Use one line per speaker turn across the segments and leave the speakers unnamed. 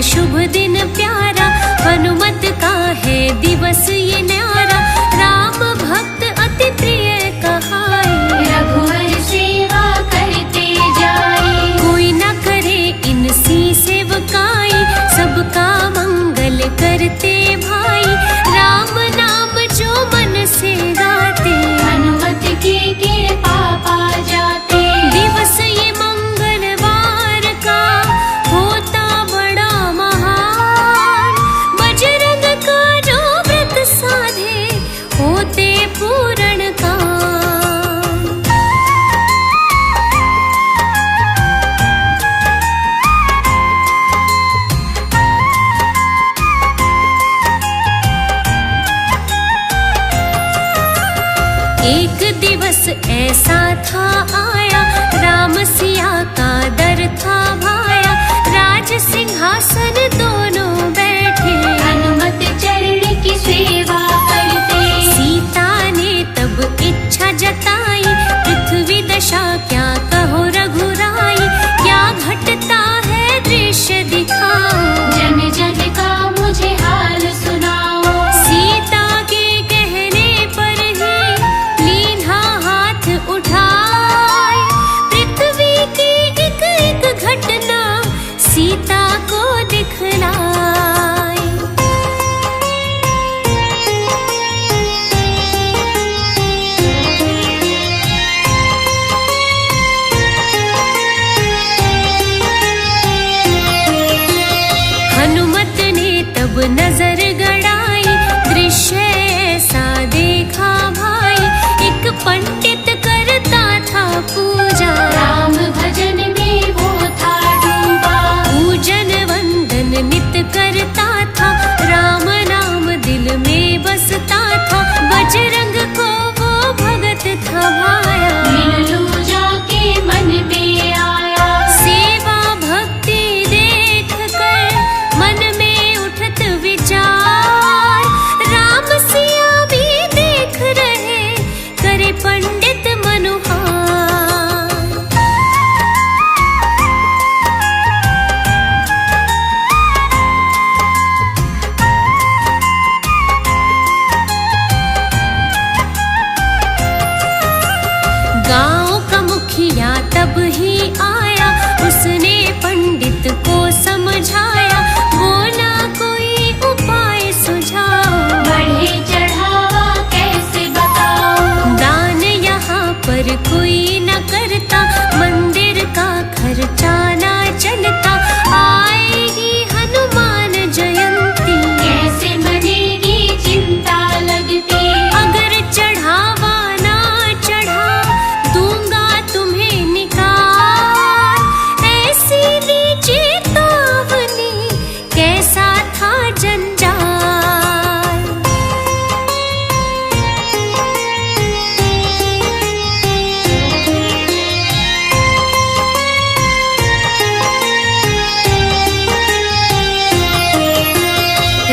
शुभ दिन प्यारा, हनुमत का है दिवस ये न्यारा। राम भक्त अति प्रिय कहाए,
रघुवर सेवा करते जाए।
कोई न करे इनसी सेवकाई, सबका मंगल करते भाई। राम नाम जो मन से गाते,
हनुमत की कृपा पा जाते।
दिवस ये मंगलवार का होता बड़ा महान। बजरंग का जो व्रत साधे, होते पूर्ण काम। एक दिवस ऐसा था आया, राम सिया का दर था भाया। राज सिंहासन दोनों बैठे,
हनुमत चरण की सेवा करते।
सीता ने तब इच्छा जताई, पृथ्वी दशा क्या कहो रघुराई। क्या घटता है दृश्य दिखाओ,
जन जन का मुझे हाल सुनाओ।
सीता के कहने पर ही लीन्हा हाथ उठाए। पृथ्वी की एक एक घटना सीता को दिखलाए। हनुमत ने तब नजर गड़ाई, दृश्य ऐसा देखा भाई। एक पंडित करता था पूजा,
राम भजन में वो था डूबा।
पूजन वंदन नित करता था, राम नाम दिल में बसता था। बजरंग को वो भगत था भाया,
मिल लो जाके मन में आया।
सेवा भक्ति देख कर मन में उठत विचार। राम सिया भी देख रहे, करे पंडित मनुहार। गांव का मुखिया तब ही आया, उसने पंडित को समझाया। बोला कोई उपाय सुझाओ,
बढ़े चढ़ावा कैसे बताओ।
दान यहाँ पर कोई न करता, मंदिर का खर्चा ना चलता। आएगी हनुमान जयंती,
कैसे बनेगी चिंता लगती।
अगर चढ़ावा ना चढ़ा, दूंगा तुम्हें निकाल। ऐसी दी चेतावनी, कैसा था जंजाल।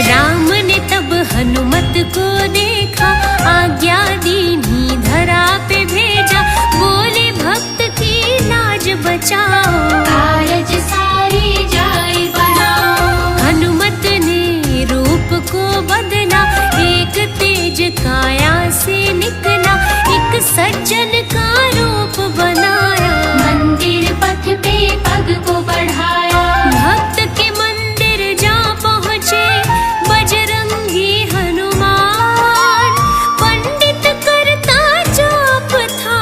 राम ने तब हनुमत को देखा, आज्ञा दीनी धरा पे भेजा। बोले भक्त की लाज बचाओ,
कारज सारी जाए बनाओ।
हनुमत ने रूप को बदला, एक तेज काया से निकला। एक सज्जन का रूप बनाया,
मंदिर पथ पे पग को बढ़ाया।
भक्त के मंदिर जा पहुँचे बजरंगी हनुमान। पंडित करता जाप था,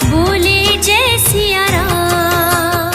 बोले जय सिया राम।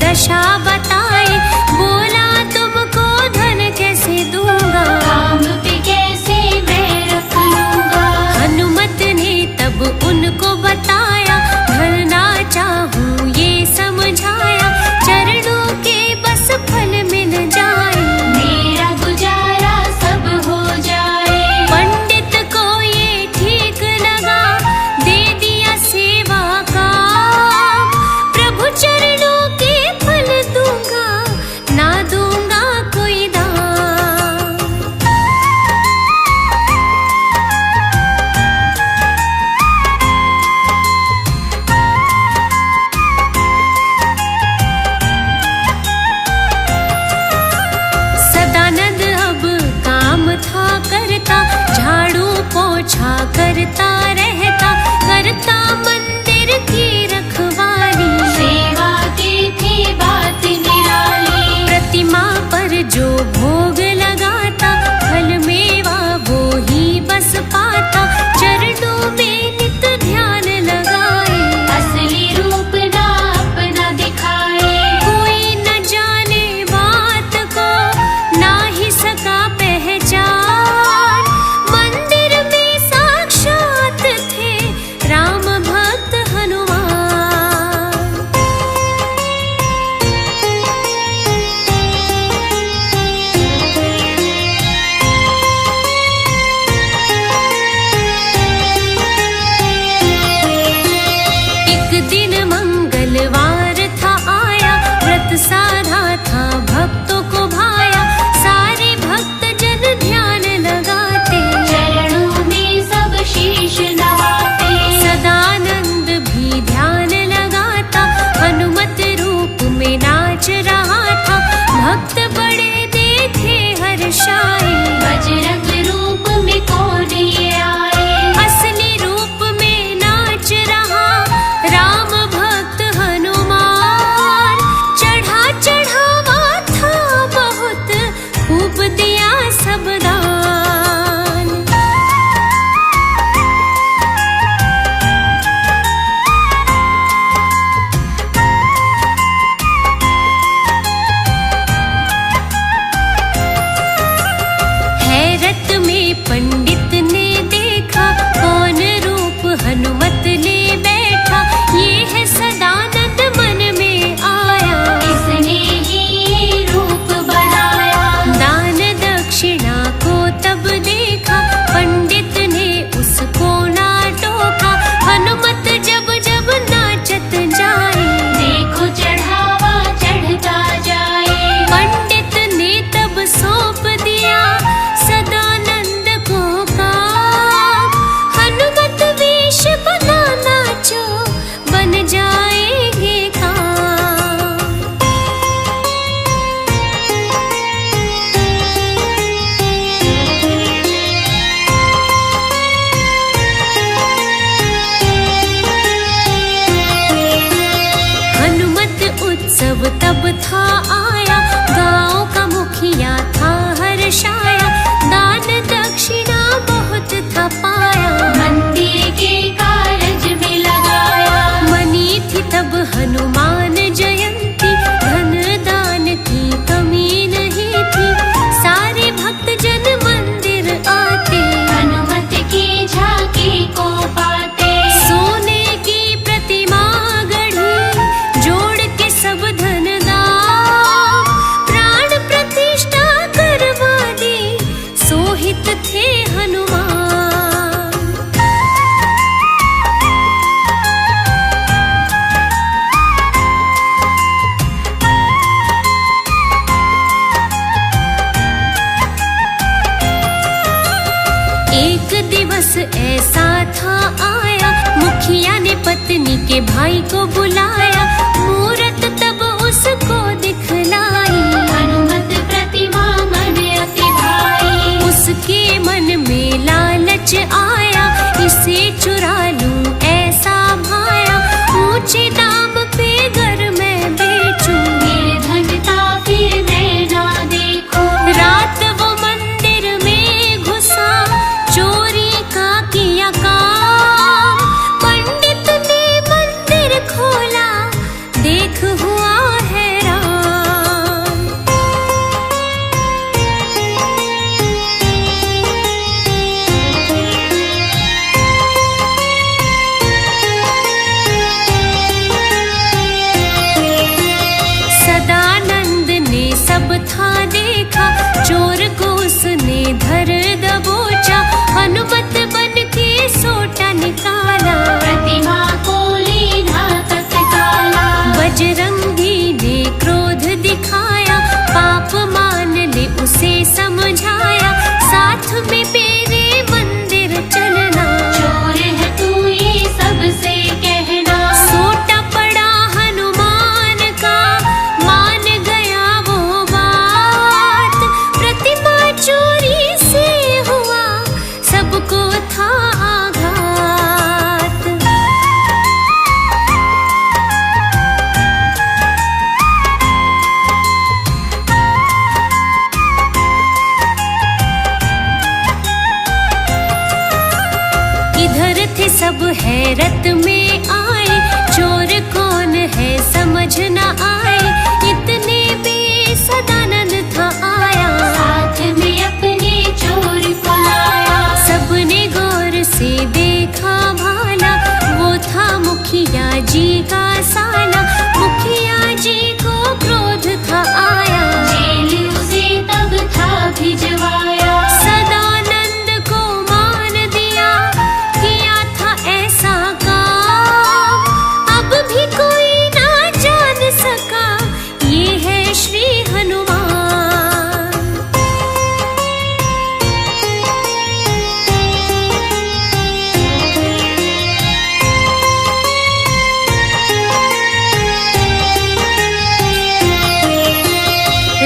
दशा बताई, बोला तुमको धन कैसे दूंगा,
काम पे कैसे मैं रख लूंगा।
हनुमत ने तब उनको बताया, धन ना चाहूं ये समझाया, चरणों के बस फल मिल जाए,
मेरा गुजारा सब हो जाए।
पंडित को ये ठीक लगा, दे दिया सेवा का, प्रभु चरणों के फल दूंगा, ना दूंगा कोई दान। सदानंद अब काम था करता, झाड़ू पोछा करता रहता, करता मंदिर की रखवाली,
सेवा की थी बात निराली।
प्रतिमा पर जो भोग लगाता, फल मेवा वो ही बस पाता, चरणों में नित ध्यान लगाए,
असली रूप ना अपना दिखाए।
कोई न जाने बात को, ना ही सका पहचान, मंदिर में साक्षात थे राम भक्त हनुमान। एक दिन मंगलवार था आया, व्रत साधा था भक्तों को भाया, सारे भक्त जन ध्यान लगाते,
चरणों में सब शीश नवाते।
सदानंद भी ध्यान लगाता, हनुमत रूप में नाच रहा था, भक्त बड़े देखे हर्षाए,
बजरंग रूप में कौन ये आए।
असली रूप में नाच रहा राम भक्त हनुमान, चढ़ा चढ़ावा था बहुत, खूब दिया सब दान। हैरत में पंडित ने देखा, कौन रूप हनुमत ले बैठा, ये है सदानंद मन में आया,
इसने ही ये रूप बनाया।
दान दक्षिणा को तब देखा, पंडित ने उसको ना टोका, हनुमत जब जब नाचत जाए,
देखो चढ़ावा चढ़ता जाए।
पंडित ने तब सौंप दिया सदानंद को काम, हनुमत वेश बना नाचो, बन जाएंगे काम। हनुमत उत्सव तब था आया, गांव का मुखिया था हर्षाया, दान दक्षिणा बहुत था पाया,
मंदिर के कारज में लगाया।
मनी थी तब हनुमान जयंती, धन दान की कमी नहीं थी, सारे भक्त जन मंदिर आते,
हनुमत की झांकी को पाते।
सोने की प्रतिमा गढ़ी, जोड़ के सब धन दान, प्राण प्रतिष्ठा करवा दी, सोहित थे हनुमान। एक दिवस ऐसा था आया, मुखिया ने पत्नी के भाई को बुलाया, मूरत तब उसको दिखलाई,
हनुमत प्रतिमा मन अति भाई।
उसके मन में लालच आया, इसे चुरा लूं ऐसा भाया, ऊंचे दाम पे घर में बेचूं,
निर्धनता फिर मैं ना देखूं।
रात वो मंदिर में घुसा, चोरी का किया काम, पंडित ने मंदिर खोला, देख हुआ है थे सब हैरत में आए, चोर कौन है समझ न आए, इतने में सदानंद था आया,
साथ में अपने चोर को लाया।
सबने गौर से देखा भाला, वो था मुखिया जी का साला, मुखिया जी को क्रोध था आया,
जेल उसे तब था भिजवाया।
सदानंद को मान दिया, किया था ऐसा काम, अब भी कोई ना जान सका, ये है श्री हनुमान।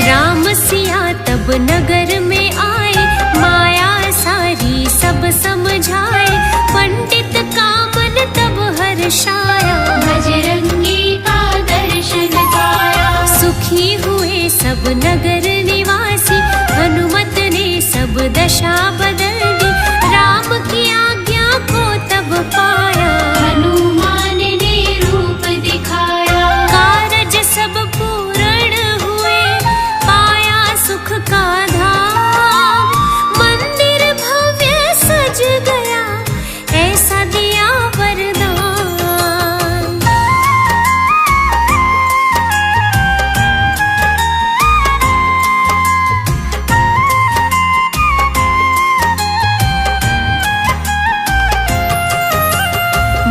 राम सिया तब नगर में आए, माया सारी सब समझाए, पंडित का मन तब हर्षाया,
बजरंगी का दर्शन पाया।
सुखी हुए सब नगर निवासी, हनुमत ने सब दशा बदल दी, राम की आज्ञा को तब पाया,
हनुमान ने रूप दिखाया।
कारज सब पूर्ण हुए, पाया सुख का धाम, मंदिर भव्य सज गया, ऐसा दिया वरदान।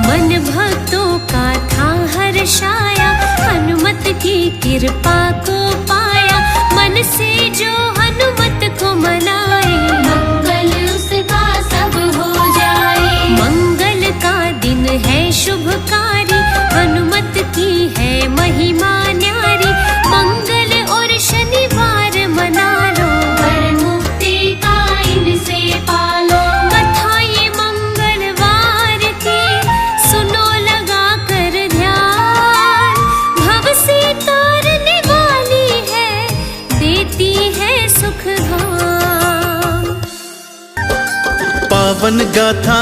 मन भक्तों का था हर्षाया, हनुमत की कृपा को पाया, मन से जो हनुमत को मनाए,
मंगल उसका सब हो जाए।
मंगल का दिन है शुभकारी, हनुमत की है महिमा न्यारी, मंगल और शनिवार मना लो,
पर मुक्ति का इनसे पालो।
कथा ये मंगलवार की सुनो लगा कर ध्यान, भव से तारने वाली है, देती है सुख धाम।
पावन गाथा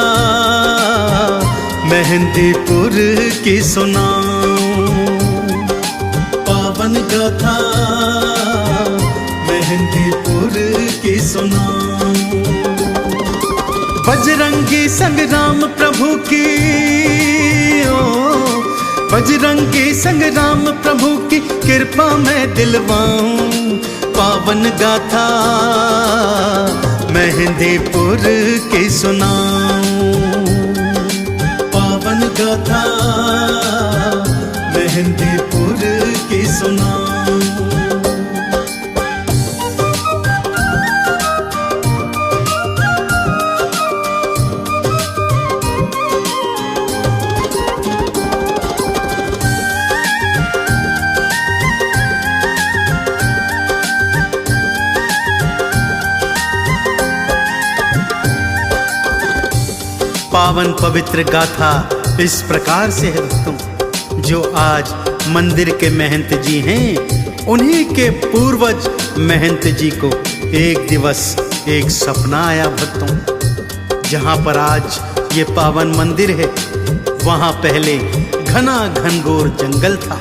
मेहंदीपुर की सुनाऊं, पावन गाथा मेहंदीपुर की सुनाऊं, बजरंगी संग्राम प्रभु की ओ, बजरंगी संग्राम प्रभु की कृपा मैं दिलवाऊं, पावन गाथा मेहंदीपुर की सुनाऊं, पावन गाथा मेहंदीपुर की सुनाऊं। पावन पवित्र गाथा इस प्रकार से है भक्तों, जो आज मंदिर के महंत जी हैं, उन्हीं के पूर्वज महंत जी को एक दिवस एक सपना आया भक्तों। जहाँ पर आज ये पावन मंदिर है, वहाँ पहले घना घनघोर जंगल था,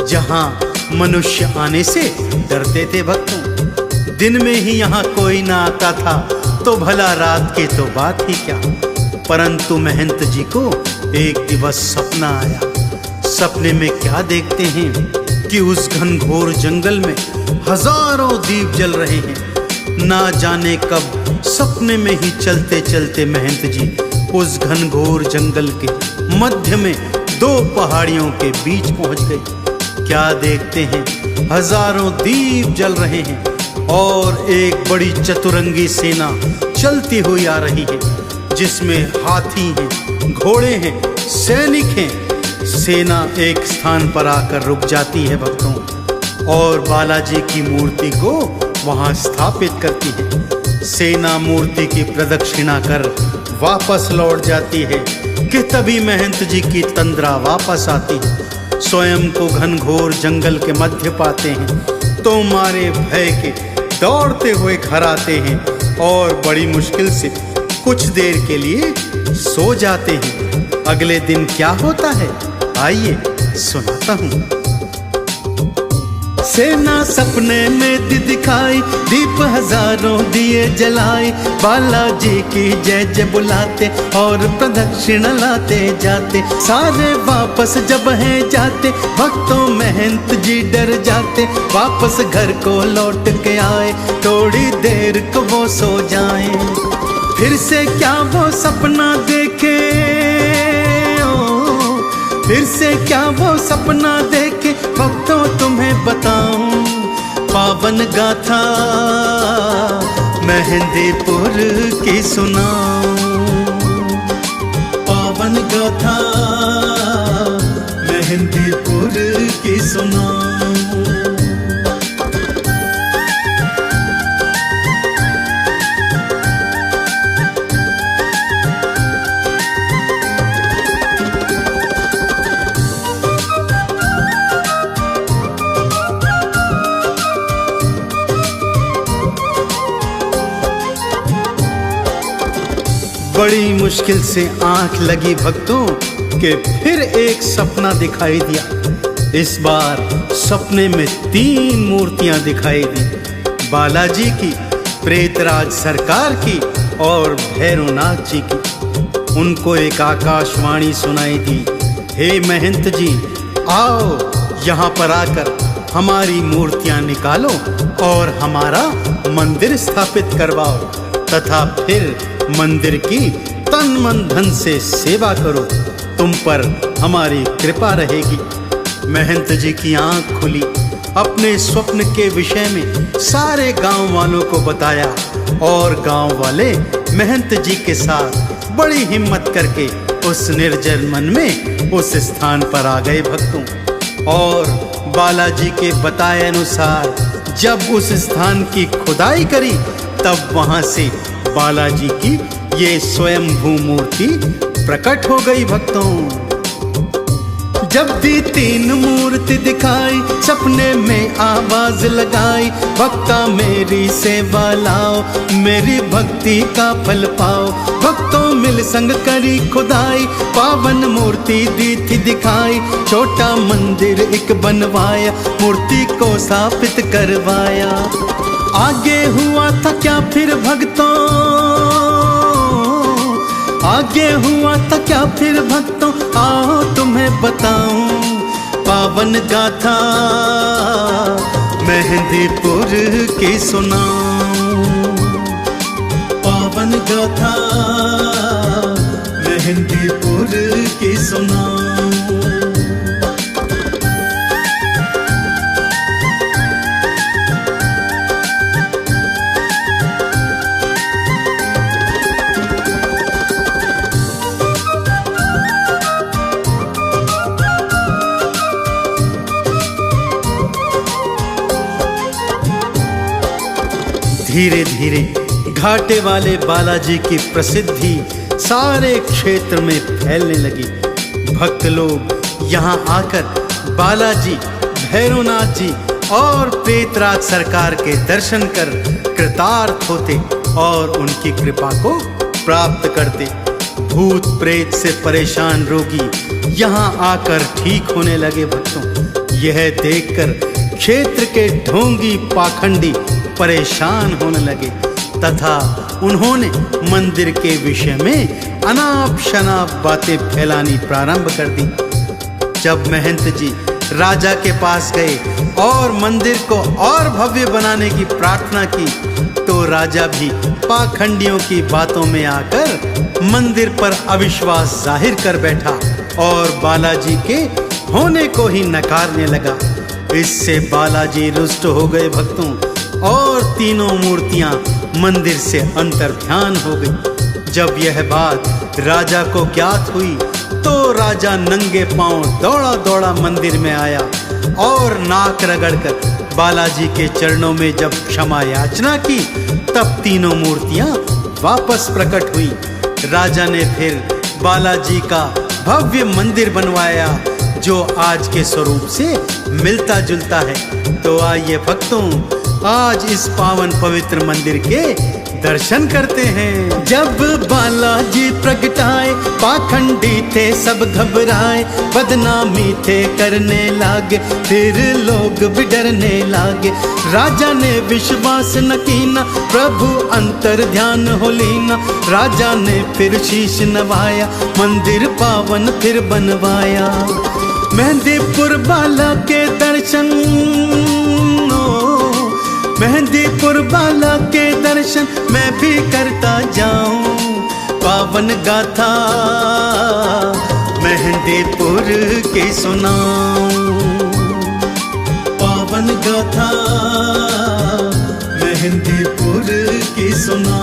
जहाँ मनुष्य आने से डरते थे भक्तों। दिन में ही यहाँ कोई ना आता था, तो भला रात की तो बात ही क्या। परंतु महंत जी को एक दिवस सपना आया। सपने में क्या देखते हैं कि उस घनघोर जंगल में हजारों दीप जल रहे हैं। ना जाने कब सपने में ही चलते चलते महंत जी उस घनघोर जंगल के मध्य में दो पहाड़ियों के बीच पहुंच गए। क्या देखते हैं, हजारों दीप जल रहे हैं और एक बड़ी चतुरंगी सेना चलती हुई आ रही है, जिसमें हाथी हैं, घोड़े हैं, सैनिक हैं। सेना एक स्थान पर आकर रुक जाती है भक्तों, और बालाजी की मूर्ति को वहां स्थापित करती है। सेना मूर्ति की प्रदक्षिणा कर वापस लौट जाती है कि तभी महंत जी की तंद्रा वापस आती है। स्वयं को घनघोर जंगल के मध्य पाते हैं तो मारे भय के दौड़ते हुए घर आते हैं और बड़ी मुश्किल से कुछ देर के लिए सो जाते हैं। अगले दिन क्या होता है, आइए सुनाता हूँ। सेना सपने में दिखाई, दीप हजारों दिए जलाए, बालाजी की जय जय बुलाते और प्रदक्षिणा लाते जाते। सारे वापस जब हैं जाते, भक्तों महंत जी डर जाते। वापस घर को लौट के आए, थोड़ी देर को वो सो जाए। फिर से क्या वो सपना देखे, फिर से क्या वो सपना देखे, भक्तों तुम्हें बताऊं। पावन गाथा मेहंदीपुर की सुनाऊं, पावन गाथा मेहंदीपुर की सुनाऊं। बड़ी मुश्किल से आंख लगी भक्तों के फिर एक सपना दिखाई दिया। इस बार सपने में 3 मूर्तियां दिखाई दी, बालाजी की, प्रेतराज सरकार की और भैरवनाथ जी की। उनको एक आकाशवाणी सुनाई दी, हे महंत जी, आओ यहाँ पर आकर हमारी मूर्तियां निकालो और हमारा मंदिर स्थापित करवाओ, तथा फिर मंदिर की तन मन धन से सेवा करो, तुम पर हमारी कृपा रहेगी। महंत जी की आंख खुली, अपने स्वप्न के विषय में सारे गांव वालों को बताया और गांव वाले महंत जी के साथ बड़ी हिम्मत करके उस निर्जन मन में उस स्थान पर आ गए भक्तों। और बालाजी के बताए अनुसार जब उस स्थान की खुदाई करी, तब वहां से बालाजी की ये स्वयंभू मूर्ति प्रकट हो गई भक्तों। जब भी 3 मूर्ति दिखाई, सपने में आवाज लगाई, भक्ता मेरी सेवा लाओ, मेरी भक्ति का फल पाओ। भक्तों मिल संग करी खुदाई, पावन मूर्ति दी थी दिखाई। छोटा मंदिर एक बनवाया, मूर्ति को स्थापित करवाया। आगे हुआ था क्या फिर भक्तों, आगे हुआ था क्या फिर भक्तों, आओ तुम्हें बताऊं। पावन गाथा मेहंदीपुर की सुनाऊं, पावन गाथा मेहंदीपुर की सुनाऊं। धीरे धीरे घाटे वाले बालाजी की प्रसिद्धि सारे क्षेत्र में फैलने लगी। भक्त लोग यहाँ आकर बालाजी, भैरवनाथ जी और प्रेतराज सरकार के दर्शन कर कृतार्थ होते और उनकी कृपा को प्राप्त करते। भूत प्रेत से परेशान रोगी यहाँ आकर ठीक होने लगे भक्तों। यह देखकर क्षेत्र के ढोंगी पाखंडी परेशान होने लगे तथा उन्होंने मंदिर के विषय में अनाप शनाप बातें फैलानी प्रारंभ कर दी। जब महंत जी राजा के पास गए और मंदिर को और भव्य बनाने की प्रार्थना की, तो राजा भी पाखंडियों की बातों में आकर मंदिर पर अविश्वास जाहिर कर बैठा और बालाजी के होने को ही नकारने लगा। इससे बालाजी रुष्ट हो गए भक्तों और 3 मूर्तियां मंदिर से अंतर्ध्यान हो गई। जब यह बात राजा को ज्ञात हुई, तो राजा नंगे पांव दौड़ा दौड़ा मंदिर में आया और नाक रगड़कर बालाजी के चरणों में जब क्षमा याचना की, तब 3 मूर्तियां वापस प्रकट हुई। राजा ने फिर बालाजी का भव्य मंदिर बनवाया जो आज के स्वरूप से मिलता जुलता है। तो आइए भक्तों, आज इस पावन पवित्र मंदिर के दर्शन करते हैं। जब बालाजी प्रगटाए पाखंडी थे सब घबराए, बदनामी थे करने लागे, फिर लोग भी डरने लागे। राजा ने विश्वास न कीना, प्रभु अंतर ध्यान हो लीना। राजा ने फिर शीश नवाया, मंदिर पावन फिर बनवाया। मेहंदीपुर बाला के दर्शन, मेहंदीपुर बाला के दर्शन मैं भी करता जाऊं। पावन गाथा मेहंदीपुर की सुनाऊं, पावन गाथा मेहंदीपुर की सुनाऊं।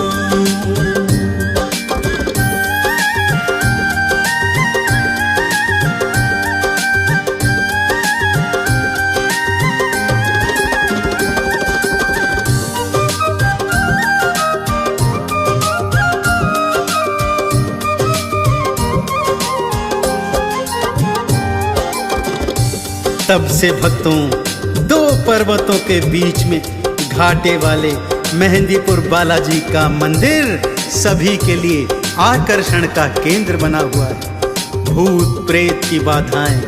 तब से भक्तों दो पर्वतों के बीच में घाटे वाले मेहंदीपुर बालाजी का मंदिर सभी के लिए आकर्षण का केंद्र बना हुआ है। भूत प्रेत की बाधाएं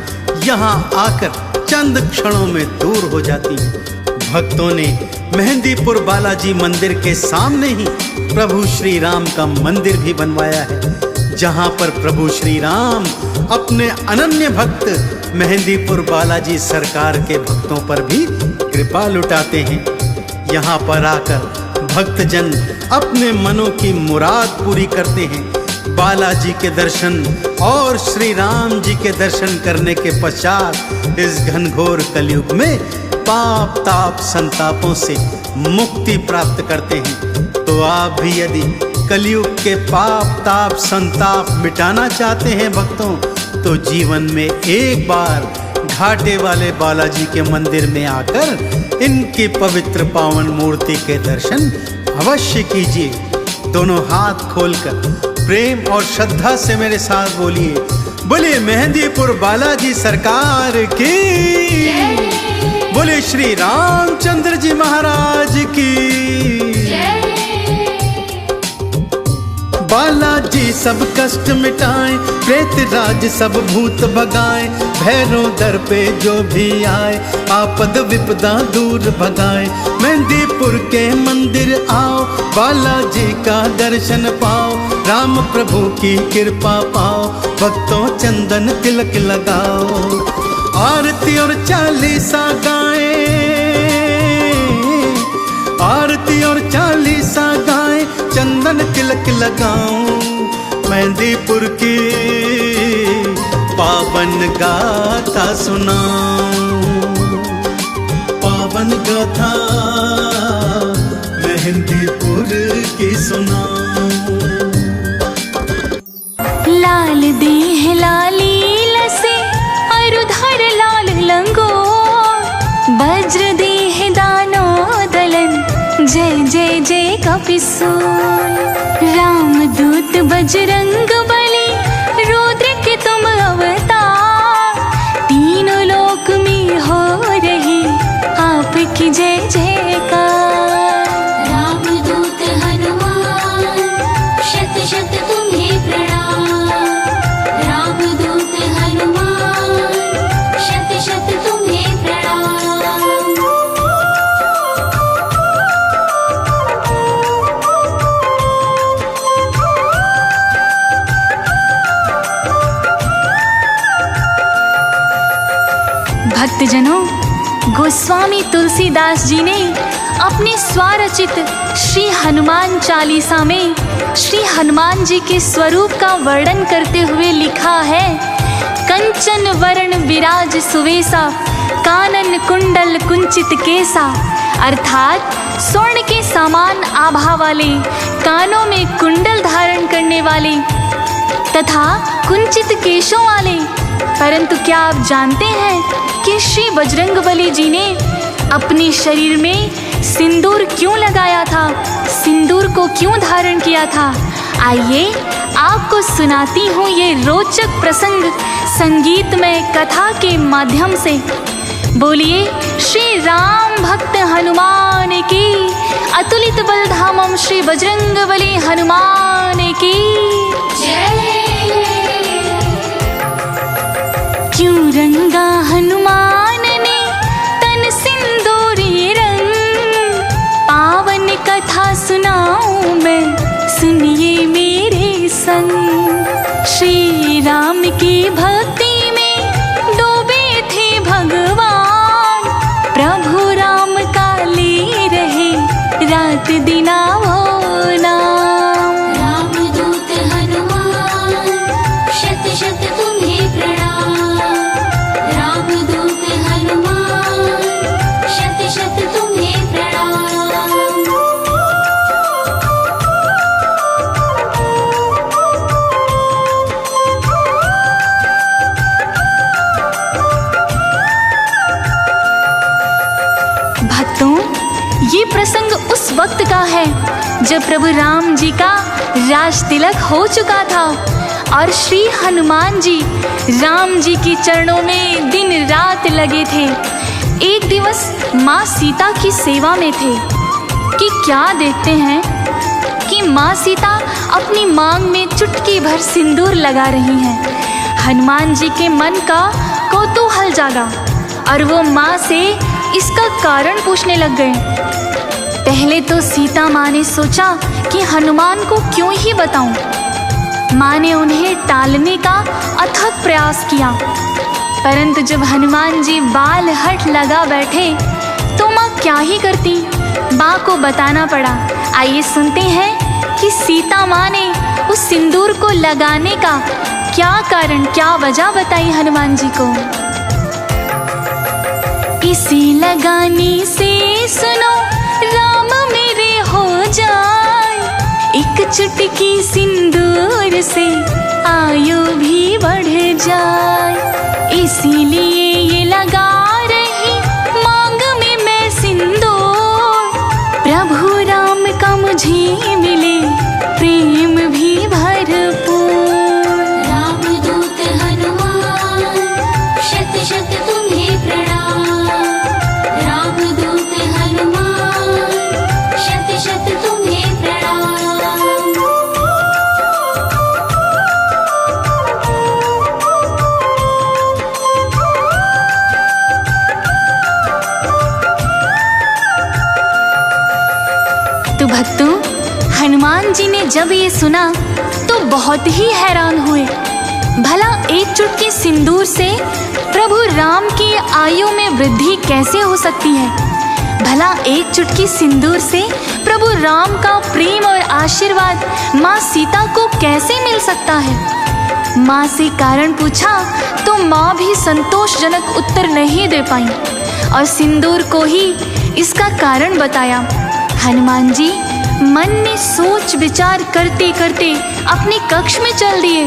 यहाँ आकर चंद क्षणों में दूर हो जाती हैं। भक्तों ने मेहंदीपुर बालाजी मंदिर के सामने ही प्रभु श्री राम का मंदिर भी बनवाया है, जहाँ पर प्रभु श्री राम अपने अनन्य भक्त मेहंदीपुर बालाजी सरकार के भक्तों पर भी कृपा लुटाते हैं। यहाँ पर आकर भक्तजन अपने मनों की मुराद पूरी करते हैं। बालाजी के दर्शन और श्री राम जी के दर्शन करने के पश्चात इस घनघोर कलयुग में पाप ताप संतापों से मुक्ति प्राप्त करते हैं। तो आप भी यदि कलयुग के पाप ताप संताप मिटाना चाहते हैं भक्तों, तो जीवन में एक बार घाटे वाले बालाजी के मंदिर में आकर इनकी पवित्र पावन मूर्ति के दर्शन अवश्य कीजिए। दोनों हाथ खोलकर प्रेम और श्रद्धा से मेरे साथ बोलिए, बोले मेहंदीपुर बालाजी सरकार की, बोले श्री रामचंद्र जी महाराज की। बालाजी सब कष्ट मिटाए, प्रेत राज सब भूत भगाए, भैरों दर पे जो भी आए, आपद विपदा दूर भगाए। मेहंदीपुर के मंदिर आओ, बालाजी का दर्शन पाओ, राम प्रभु की कृपा पाओ, भक्तों चंदन तिलक लगाओ। आरती और चालीसा गाए, आरती और चालीसा गाए, चंदन तिलक लगाऊं। मेहंदीपुर की पावन गाथा सुनाऊं, पावन गाथा मेहंदीपुर की सुनाऊं।
लाल देह लाली लसे अरुधर लाल लंगो, वज्र देह दानो दलन, जय जय जय कपिसूल। रामदूत बजरंग बली, रुद्र के तुम अवतार, तीनों लोक में हो रही आपकी जय जयकार।
रामदूत हनुमान शत शत तुम्हें प्रणाम, रामदूत हनुमान शत शत तुम्हें प्रणाम।
भक्तजनों, गोस्वामी तुलसीदास जी ने अपने स्वरचित श्री हनुमान चालीसा में श्री हनुमान जी के स्वरूप का वर्णन करते हुए लिखा है, कंचन वर्ण विराज सुवेसा, कानन कुंडल कुंचित केसा। अर्थात स्वर्ण के समान आभा वाले, कानों में कुंडल धारण करने वाले तथा कुंचित केशों वाले। परंतु क्या आप जानते हैं कि श्री बजरंगबली जी ने अपने शरीर में सिंदूर क्यों लगाया था, सिंदूर को क्यों धारण किया था? आइए आपको सुनाती हूँ ये रोचक प्रसंग संगीतमय कथा के माध्यम से।
बोलिए श्री राम भक्त हनुमान की, अतुलित बल धामम श्री बजरंग बली हनुमान की। क्यों रंगा हनुमान ने तन सिंदूरी रंग, पावन कथा सुनाऊं मैं सुनिए मेरे संग। श्री राम की भक्ति में डूबे थे भगवान, प्रभु राम का ले रहे रात दिन वो नाम।
रामदूत हनुमान शत शत तुम्हें प्रणाम, रामदूत हनुमान शत शत तुम्हें प्रणाम।
भक्तों, ये प्रसंग उस वक्त का है जब प्रभु राम जी का राज तिलक हो चुका था और श्री हनुमान जी राम जी के चरणों में दिन रात लगे थे। एक दिवस माँ सीता की सेवा में थे कि क्या देखते हैं कि माँ सीता अपनी मांग में चुटकी भर सिंदूर लगा रही हैं। हनुमान जी के मन का कौतूहल जागा और वो माँ से इसका कारण पूछने लग गए। पहले तो सीता माँ ने सोचा कि हनुमान को क्यों ही बताऊं। माँ ने उन्हें टालने का अथक प्रयास किया, परंतु जब हनुमान जी बाल हट लगा बैठे तो माँ क्या ही करती, माँ को बताना पड़ा। आइए सुनते हैं कि सीता माँ ने उस सिंदूर को लगाने का क्या कारण, क्या वजह बताई हनुमान जी को। इसे लगाने से सुनो राम मेरे हो जाए, एक चुटकी सिंदूर से आयु भी बढ़ जाए। इसीलिए ये लगा रही मांग में मैं सिंदूर, प्रभु राम का मुझे मिले प्रेम भी भरपूर।
रामदूत हनुमान शत शत तुम्हें प्रणाम, रामदूत हनुमान शत शत तुम्हें प्रणाम।
तो भक्तों, हनुमान जी ने जब ये सुना तो बहुत ही हैरान हुए। भला एक चुटकी सिंदूर से प्रभु राम की आयु में वृद्धि कैसे हो सकती है? भला एक चुटकी सिंदूर से प्रभु राम का प्रेम और आशीर्वाद माँ सीता को कैसे मिल सकता है? माँ से कारण पूछा तो माँ भी संतोषजनक उत्तर नहीं दे पाई और सिंदूर को ही इसका कारण बताया। हनुमान जी मन में सोच विचार करते करते अपने कक्ष में चल दिए।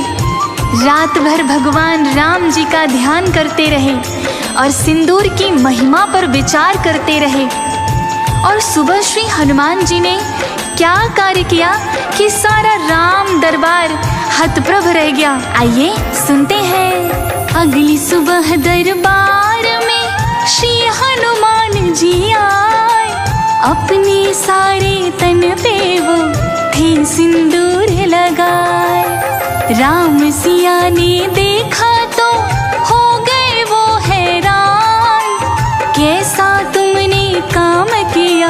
रात भर भगवान राम जी का ध्यान करते रहे और सिंदूर की महिमा पर विचार करते रहे। और सुबह श्री हनुमान जी ने क्या कार्य किया कि सारा राम दरबार हतप्रभ रह गया। आइए सुनते हैं। अगली सुबह दरबार में श्री हनुमान जी आए, अपने सारे तन पे वो थे सिंदूर लगाए। राम सिया ने देखा तो हो गए वो हैरान, कैसा तुमने काम किया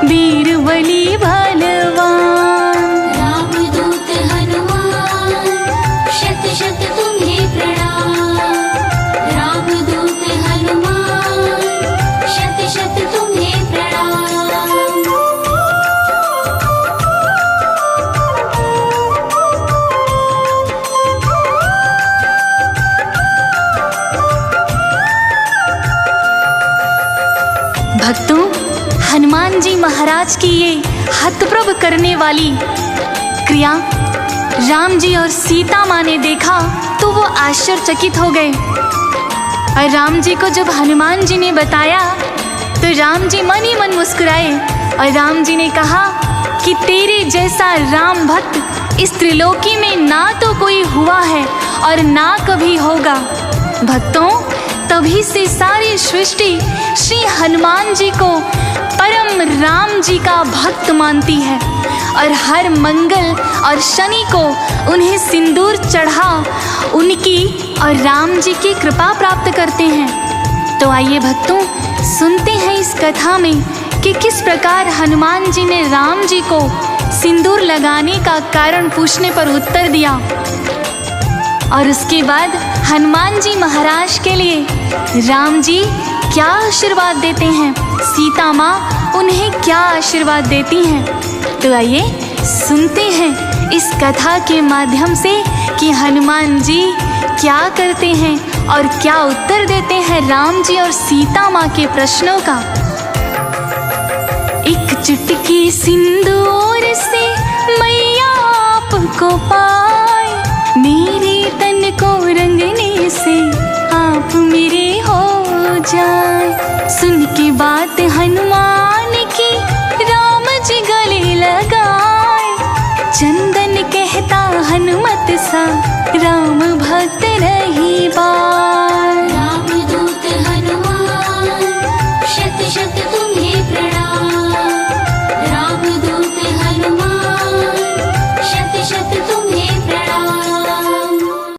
वीर बली बलवान।
रामदूत हनुमान शत शत तुम्हें प्रणाम, रामदूत हनुमान शत शत तुम्हें प्रणाम।
भक्तों, हनुमान जी महाराज की ये हतप्रभ करने वाली क्रिया राम जी और सीता माँ ने देखा तो वो आश्चर्यचकित हो गए। और राम जी को जब हनुमान जी ने बताया तो राम जी मन ही मन मुस्कुराए और राम जी ने कहा कि तेरे जैसा राम भक्त इस त्रिलोकी में ना तो कोई हुआ है और ना कभी होगा। भक्तों, तभी से सारी सृष्टि श्री हनुमान जी को परम राम जी का भक्त मानती है और हर मंगल और शनि को उन्हें सिंदूर चढ़ा उनकी और राम जी की कृपा प्राप्त करते हैं। तो आइए भक्तों, सुनते हैं इस कथा में कि किस प्रकार हनुमान जी ने राम जी को सिंदूर लगाने का कारण पूछने पर उत्तर दिया और उसके बाद हनुमान जी महाराज के लिए राम जी क्या आशीर्वाद देते हैं, सीता माँ उन्हें क्या आशीर्वाद देती हैं। तो आइए सुनते हैं इस कथा के माध्यम से कि हनुमान जी क्या करते हैं और क्या उत्तर देते हैं राम जी और सीता माँ के प्रश्नों का। एक चुटकी सिंदूर से मैया आपको पा